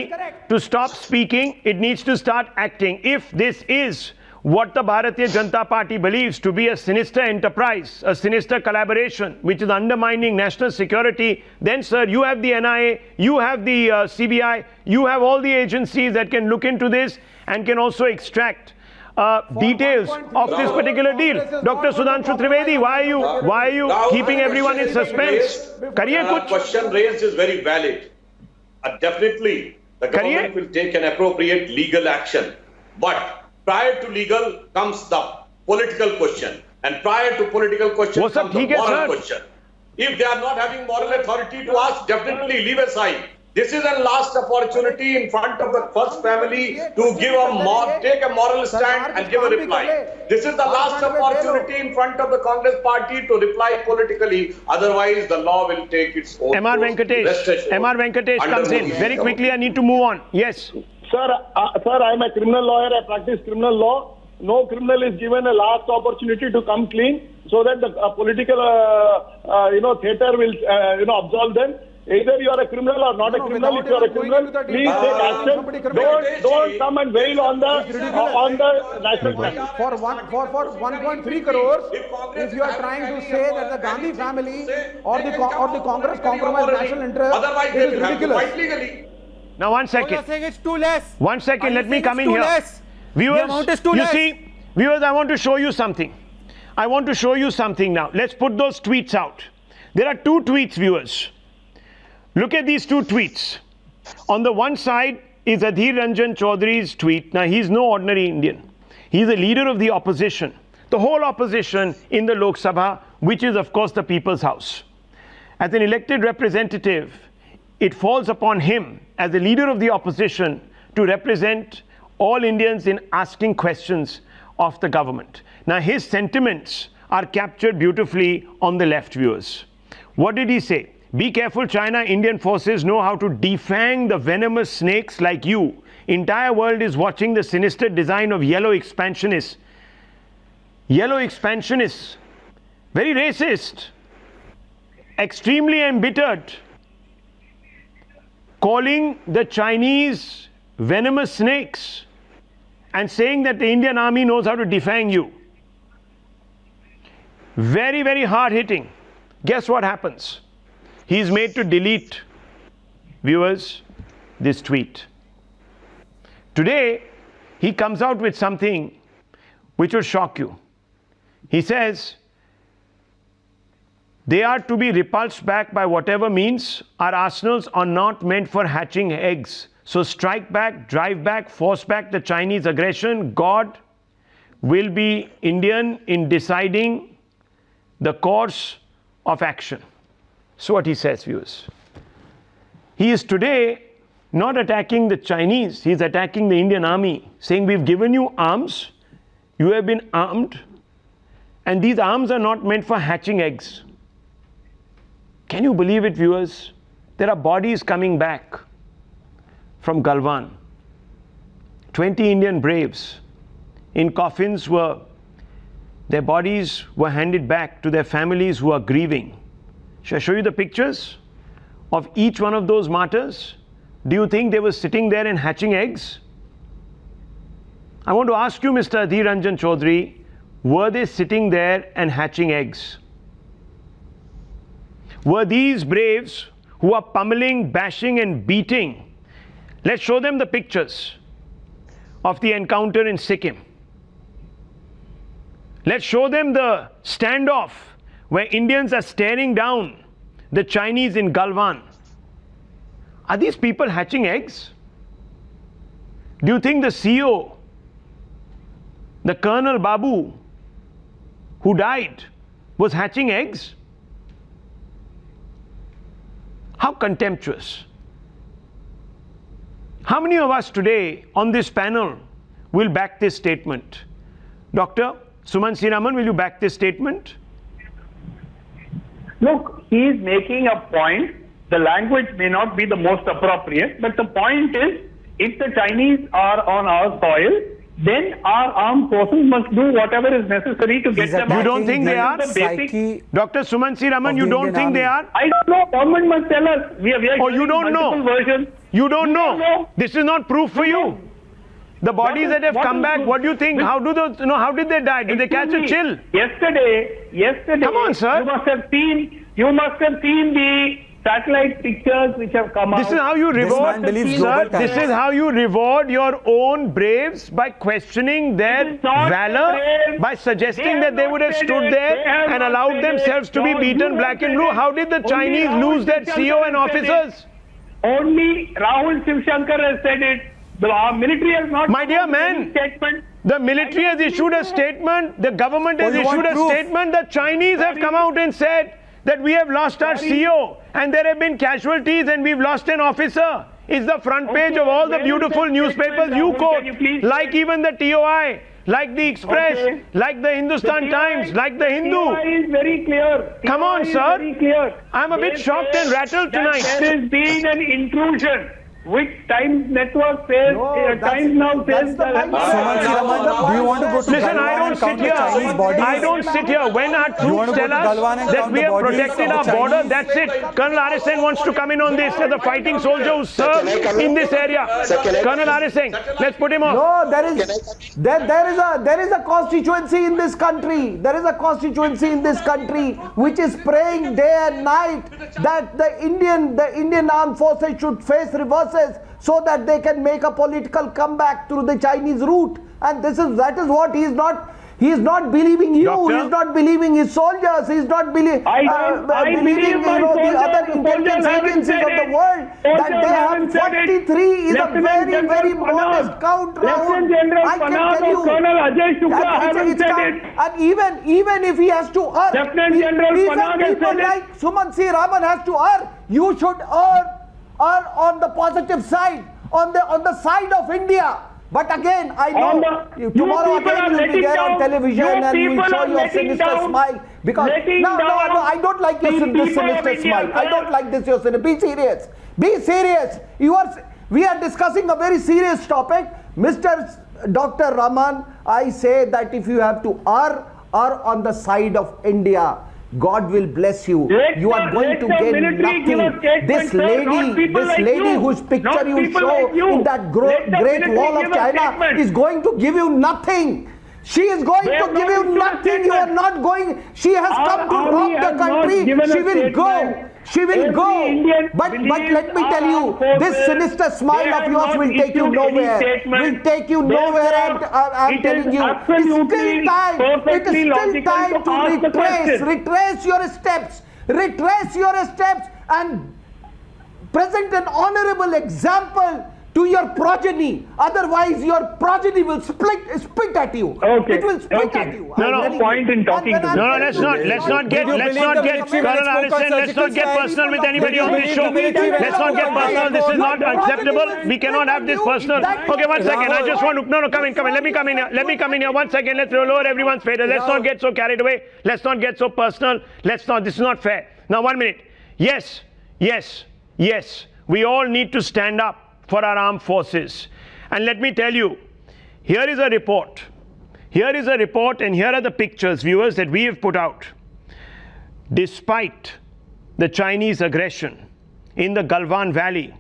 to stop speaking. It needs to start acting. If this is what the Bharatiya Janata Party believes to be a sinister enterprise, a sinister collaboration, which is undermining national security, then, sir, you have the NIA, you have the CBI, you have all the agencies that can look into this and can also extract details of this particular deal. Dr. Sudhanshu Trivedi, why are you Rahul, keeping the everyone in question is suspense? Kariye The kuch. question raised is very valid. Definitely, the government will take an appropriate legal action. But prior to legal comes the political question. And prior to political question वो सब comes the ठीक है, moral sir. question. If they are not having moral authority to ask, definitely leave aside. This is a last opportunity in front of the first family to give take a moral stand and give a reply. This is the last opportunity in front of the Congress party to reply politically. Otherwise, the law will take its own MR course. Venkatesh. Rest assured. MR Venkatesh Under comes in. Modi's Very quickly, I need to move on. Yes. Sir, I'm a criminal lawyer. I practice criminal law. No criminal is given a last opportunity to come clean, so that the political, theater will, absolve them. Either you are a criminal or not a criminal. If you are a criminal, please take action. Don't come and wail on the national flag. For 1.3 crores, if you are trying to say that the Gandhi family or the Congress compromise national interest, Otherwise, it they is will have to ridiculous. fight legally. Now, one So you're second. saying it's too less. One second, let me come in here. Less. Viewers, The amount is too you less. see, viewers, I want to show you something. I want to show you something now. Let's put those tweets out. There are two tweets, viewers. Look at these two tweets. On the one side is Adhir Ranjan Chaudhary's tweet. Now, he's no ordinary Indian. He is the leader of the opposition, the whole opposition in the Lok Sabha, which is of course the People's House. As an elected representative, it falls upon him as the leader of the opposition to represent all Indians in asking questions of the government. Now his sentiments are captured beautifully on the left, viewers. What did he say? Be careful, China. Indian forces know how to defang the venomous snakes like you. Entire world is watching the sinister design of yellow expansionists. Yellow expansionists, very racist, extremely embittered, calling the Chinese venomous snakes and saying that the Indian army knows how to defang you. Very, very hard hitting. Guess what happens? He is made to delete, viewers, this tweet. Today, he comes out with something which will shock you. He says, they are to be repulsed back by whatever means. Our arsenals are not meant for hatching eggs. So strike back, drive back, force back the Chinese aggression. God will be Indian in deciding the course of action. So what he says, viewers. He is today not attacking the Chinese, he is attacking the Indian army, saying we've given you arms, you have been armed, and these arms are not meant for hatching eggs. Can you believe it, viewers? There are bodies coming back from Galwan. 20 Indian braves in coffins their bodies were handed back to their families who are grieving. Shall I show you the pictures of each one of those martyrs? Do you think they were sitting there and hatching eggs? I want to ask you, Mr. Adhir Ranjan Chaudhary, were they sitting there and hatching eggs? Were these braves who are pummeling, bashing and beating? Let's show them the pictures of the encounter in Sikkim. Let's show them the standoff where Indians are staring down the Chinese in Galwan. Are these people hatching eggs? Do you think the CEO, the Colonel Babu, who died, was hatching eggs? How contemptuous. How many of us today on this panel will back this statement? Dr. Suman Sriraman, will you back this statement? Look, he is making a point. The language may not be the most appropriate, but the point is, if the Chinese are on our soil, then our armed forces must do whatever is necessary to get them out. You don't think they are? Dr. Suman Sriraman, you don't think they are? I don't know. Government must tell us. We are oh, you don't know? Versions. You don't know? This is not proof for you. The bodies that have come back, what do you think? How did they die? Did they catch a chill? Yesterday. Come on, sir. You must have seen the satellite pictures which have come out. This is how you reward, sir. This is how you reward your own braves, by questioning their valor, by suggesting that they would have stood there and allowed themselves to be beaten black and blue. How did the Chinese lose their CEO and officers? Only Rahul Shivshankar has said it. The military has not. My dear man, the military has issued a statement, the government has issued a statement, the Chinese have come out and said that we have lost our CEO and there have been casualties and we've lost an officer. It's the front page of all the beautiful newspapers you quote, like even the TOI, like the Express, like the Hindustan Times, like the Hindu. TOI is very clear. Come on, sir. I'm a bit shocked and rattled tonight. There has been an intrusion, which Times Network says, Times Now says that. Do you want to go to Listen, I don't sit here. I don't sit here. When our troops tell us that we have protected our border, that's it. Colonel RSN wants to come in on this as a fighting soldier who served in this area. Colonel RSN, let's put him off. No, there is a constituency in this country. There is a constituency in this country which is praying day and night that the Indian armed forces should face reverses so that they can make a political comeback through the Chinese route. And that is what he is not. He is not believing you. Doctor? He is not believing his soldiers. He is not believing believe my the other soldiers. intelligence Soldiers haven't agencies said of the it. world that Soldiers they haven't have said it. 43 is a Lieutenant very, very General modest Panag, count, Rahul. Lieutenant General I can Panag tell or you. Colonel Ajay Shukla And haven't it's said come- it. And even if he has to err, Lieutenant General even Panag has people said it. like Suman C. Raman has to err. You should err on the positive side, on the side of India. But again, I know tomorrow again you'll be there on television and you will show your sinister smile. Because no, I don't like your sinister smile. I don't like this. Your sinister. Be serious. Be serious. We are discussing a very serious topic, Mr. Dr. Raman. I say that if you have to err on the side of India, God will bless you. You are going to gain nothing. This lady whose picture you show in that Great Wall of China is going to give you nothing. She is going to give you nothing. You are not going. She has come to rob the country. She will go. She will go. But let me tell you, this sinister smile of yours will take you nowhere. Will take you nowhere. I'm telling you. It's still time. It is still time to retrace your steps. Retrace your steps and present an honorable example to your progeny. Otherwise, your progeny will spit at you. Okay. It will spit at you. No point in talking to No, let's not get, Colonel Harrison, let's not get personal with anybody on this show. Let's not get personal. This is not acceptable. We cannot have this personal. Okay, 1 second. I just want to, no, come in. Let me come in here. 1 second. Let's lower everyone's fader. Let's not get so carried away. Let's not get so personal. This is not fair. Now, 1 minute. Yes. We all need to stand up for our armed forces. And let me tell you, here is a report. And here are the pictures, viewers, that we have put out. Despite the Chinese aggression in the Galwan Valley,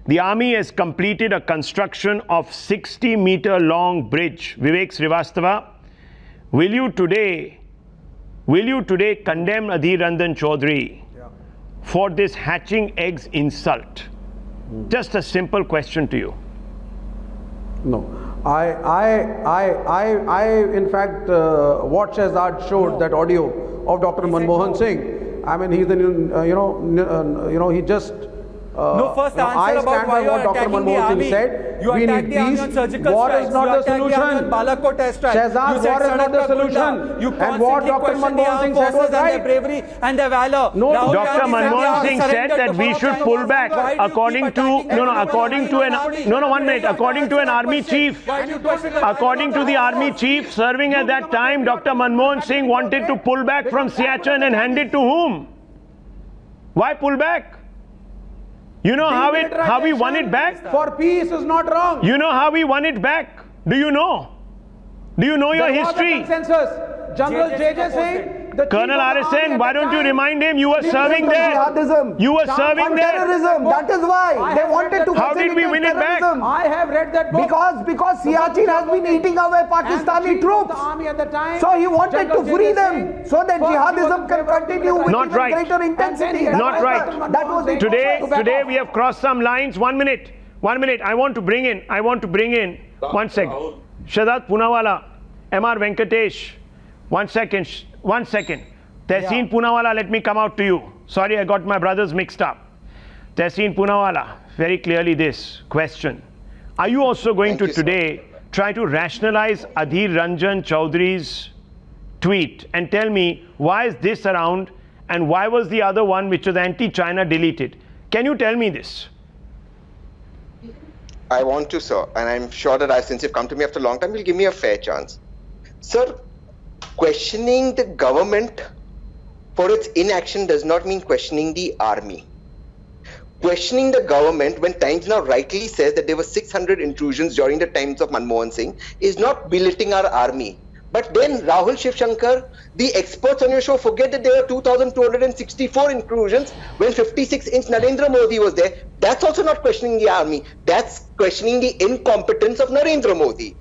the army has completed a construction of 60-meter long bridge. Vivek Srivastava, will you today condemn Adhir Ranjan Chaudhary for this hatching eggs insult? Just a simple question to you. No, I in fact watched as Art showed that audio of Dr. Manmohan Singh. I mean, he's the he just. No, first answer about why you are attacking the army. You attacked the army on surgical war strikes. Is not you the attacked solution. the army on Balakot airstrike. Shehzad, war is not the solution. You and what Dr. Manmohan Singh said was right. And their bravery and their valor. No, Dr. Manmohan Singh said that we should pull back according to an army chief. According to the army chief serving at that time, Dr. Manmohan Singh wanted to pull back from Siachen and hand it to whom? Why pull back? You know how we won it back? For peace is not wrong. You know how we won it back? Do you know? Do you know your history? Consensus. General J.J. Singh. Colonel Harrison, why don't you remind him you were serving there? You were serving there. Terrorism. That is why they wanted to. How did we win it back? I have read that book. Because Siachen has been eating away Pakistani troops. So he wanted to free them so that jihadism can continue with Not even right. greater intensity. Not right. That was it. Today we have crossed some lines. 1 minute. I want to bring in 1 second. Shehzad Poonawalla, M.R. Venkatesh. 1 second. Tehseen Poonawalla, let me come out to you. Sorry, I got my brothers mixed up. Tehseen Poonawalla, very clearly this question. Are you also going to today try to rationalize Adhir Ranjan Chaudhary's tweet and tell me why is this around and why was the other one, which was anti-China, deleted? Can you tell me this? I want to, sir, and I'm sure that since you've come to me after a long time, you'll give me a fair chance. Sir, questioning the government for its inaction does not mean questioning the army. Questioning the government when Times Now rightly says that there were 600 intrusions during the times of Manmohan Singh is not belittling our army. But then Rahul Shivshankar, the experts on your show forget that there were 2,264 intrusions when 56-inch Narendra Modi was there. That's also not questioning the army. That's questioning the incompetence of Narendra Modi.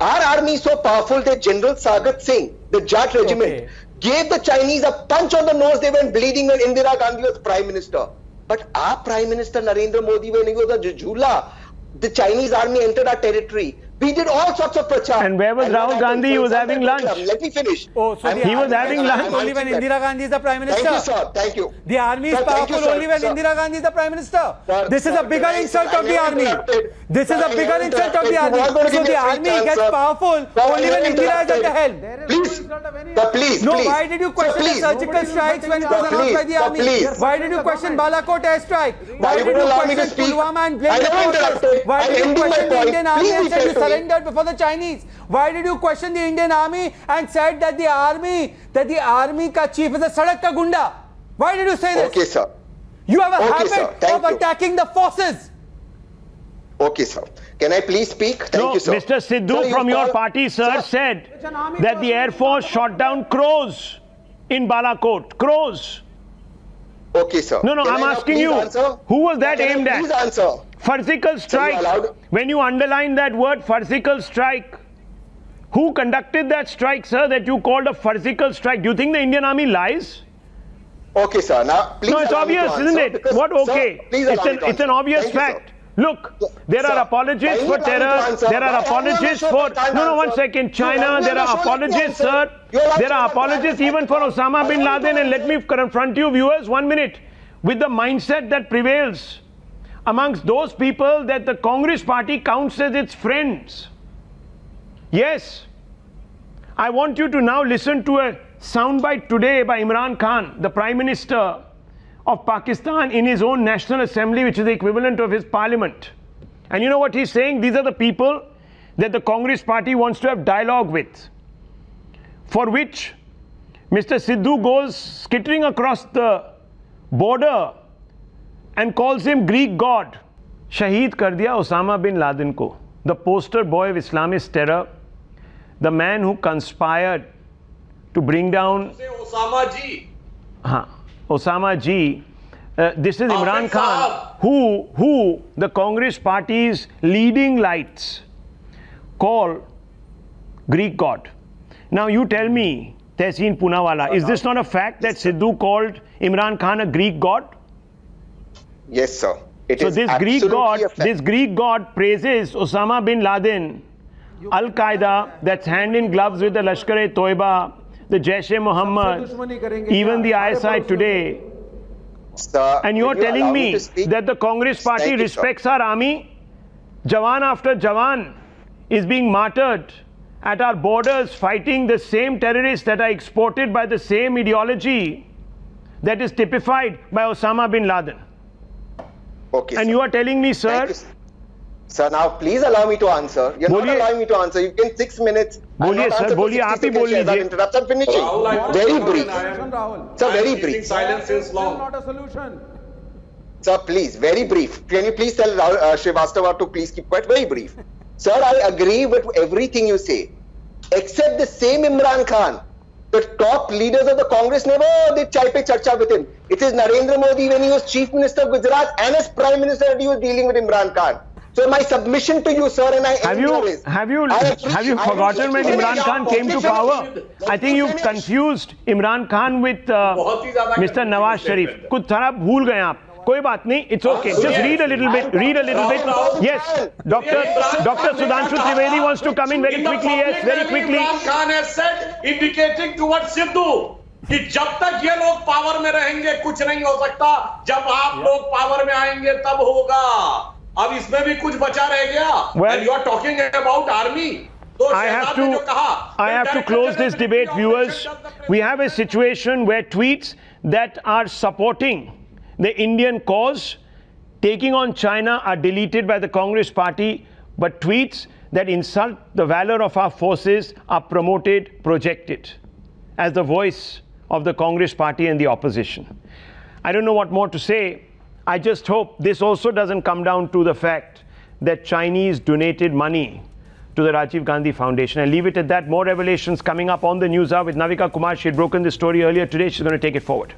Our army is so powerful that General Sagat Singh, the Jat regiment, gave the Chinese a punch on the nose. They went bleeding when Indira Gandhi was Prime Minister. But our Prime Minister Narendra Modi, when he was a Jujula, the Chinese army entered our territory. We did all sorts of prachar. And where was Rahul Gandhi? He was having lunch. Let me finish. Oh, so he was having lunch. Only when Indira Gandhi is the Prime Minister. Thank you, sir. Thank you. The army is Sir, thank you, powerful sir. only when Sir. Indira Gandhi is the Prime Minister. Sir, This is sir, a bigger I insult of the never army. interrupted. This is Sir, a I bigger never insult of the interrupted. army. You are going to So give me the a free army chance, gets sir. powerful Sir, I only when never Indira is at the interrupted. helm. Please, sir, please. No, please. why did you question the Sir, please. surgical strikes when it was Sir, announced by the please. Sir, army? please. Why did you question Balakot airstrike? Why Why did would you you allow me to question speak? Pulwama and I blame the never forces? interrupted. Why I'm did you ending my question the point. Indian army Please and be said fair you to me. surrendered before the Chinese? Why did you question the Indian army and said that the army ka chief is a sadak ka gunda? Why did you say this? Okay, sir. You have a Okay, sir. habit Thank of you. attacking the forces. Okay, sir. Can I please speak? Thank No, you, sir. Mr. Sidhu Sir, from you your call- party, sir, said that the Air Force shot down crows in Balakot. Crows. Okay, sir. No, Can I'm I now asking please you, answer? who was that Can I aimed please at? answer. Farcical strike. allowed? When you underline that word farcical strike, who conducted that strike, sir, that you called a farcical strike? Do you think the Indian army lies? Okay, sir. Now, please No, it's allow me to obvious, answer isn't it? because- What? Sir, Okay. please allow me to It's answer. an obvious Thank you, sir. fact. Look, there are Sir, apologists kindly for allow me to terror. answer. There are Why apologists sure for... that I can't No, one answer? second. You China, are there are sure that I apologists, answer. sir. You are There sure are that I apologists answer. even for Osama bin Allow me to Laden. And let answer. me confront you, viewers, 1 minute. With the mindset that prevails amongst those people that the Congress party counts as its friends. Yes. I want you to now listen to a soundbite today by Imran Khan, the Prime Minister of Pakistan, in his own National Assembly, which is the equivalent of his parliament. And you know what he's saying? These are the people that the Congress party wants to have dialogue with, for which Mr. Sidhu goes skittering across the border and calls him Greek god. Shaheed kar diya Osama bin Laden ko, the poster boy of Islamist terror, the man who conspired to bring down Say Osama ji. Osama ji. This is Imran Khan, who the Congress party's leading lights call Greek god. Now you tell me, Tehseen Poonawalla, is this not a fact that Sidhu called Imran Khan a Greek god? Yes, sir. It So is this Greek absolutely a fact. this Greek god praises Osama bin Laden, Al-Qaeda, that's hand in gloves with the Lashkar-e-Toiba, the Jaish-e-Mohammed, even the ISI today. Sir, And you're will you telling allow me to speak? that the Congress party Thank you, sir. respects our army? Jawan after Jawan is being martyred at our borders, fighting the same terrorists that are exported by the same ideology that is typified by Osama bin Laden. Okay, And sir. you are telling me, sir, Thank you, sir. Sir, now please allow me to answer. You're not Boliye. allowing me to answer. You can 6 minutes. I'll Boliye, not sir, answer for boliye, 60 aap hi seconds. bol Shehzad lijiye. interrupts. I'm finishing. Rahul, I want Very to brief. Rahul. Sir, very keeping brief. silence since long. Not a solution. Sir, please, very brief. Can you please tell Srivastava to please keep quiet? Very brief. Sir, I agree with everything you say, except the same Imran Khan. The top leaders of the Congress never did chai pe charcha with him. It is Narendra Modi when he was Chief Minister of Gujarat and as Prime Minister that he was dealing with Imran Khan. So my submission to you, sir, and I have you forgotten when Imran Khan came to power? I think you've confused Imran Khan with Mr. Nawaz Sharif. कुछ थोड़ा भूल गए आप. कोई बात नहीं. It's okay. Just read a little bit. Read a little bit. Yes, Dr. Sudhanshu Trivedi wants to come in very quickly. Yes, very quickly. Imran Khan has said, indicating towards Sidhu, कि जब तक ये लोग power में रहेंगे कुछ नहीं हो सकता, जब आप लोग पावर में आएंगे तब होगा. अब इसमें भी कुछ बचा रह गया. Well, and you are talking about army. I have to close this debate, viewers. We have a situation where tweets that are supporting the Indian cause, taking on China, are deleted by the Congress party, but tweets that insult the valor of our forces are promoted, projected as the voice of the Congress party and the opposition. I don't know what more to say. I just hope this also doesn't come down to the fact that Chinese donated money to the Rajiv Gandhi Foundation. I leave it at that. More revelations coming up on the News Hour with Navika Kumar. She had broken this story earlier today. She's going to take it forward.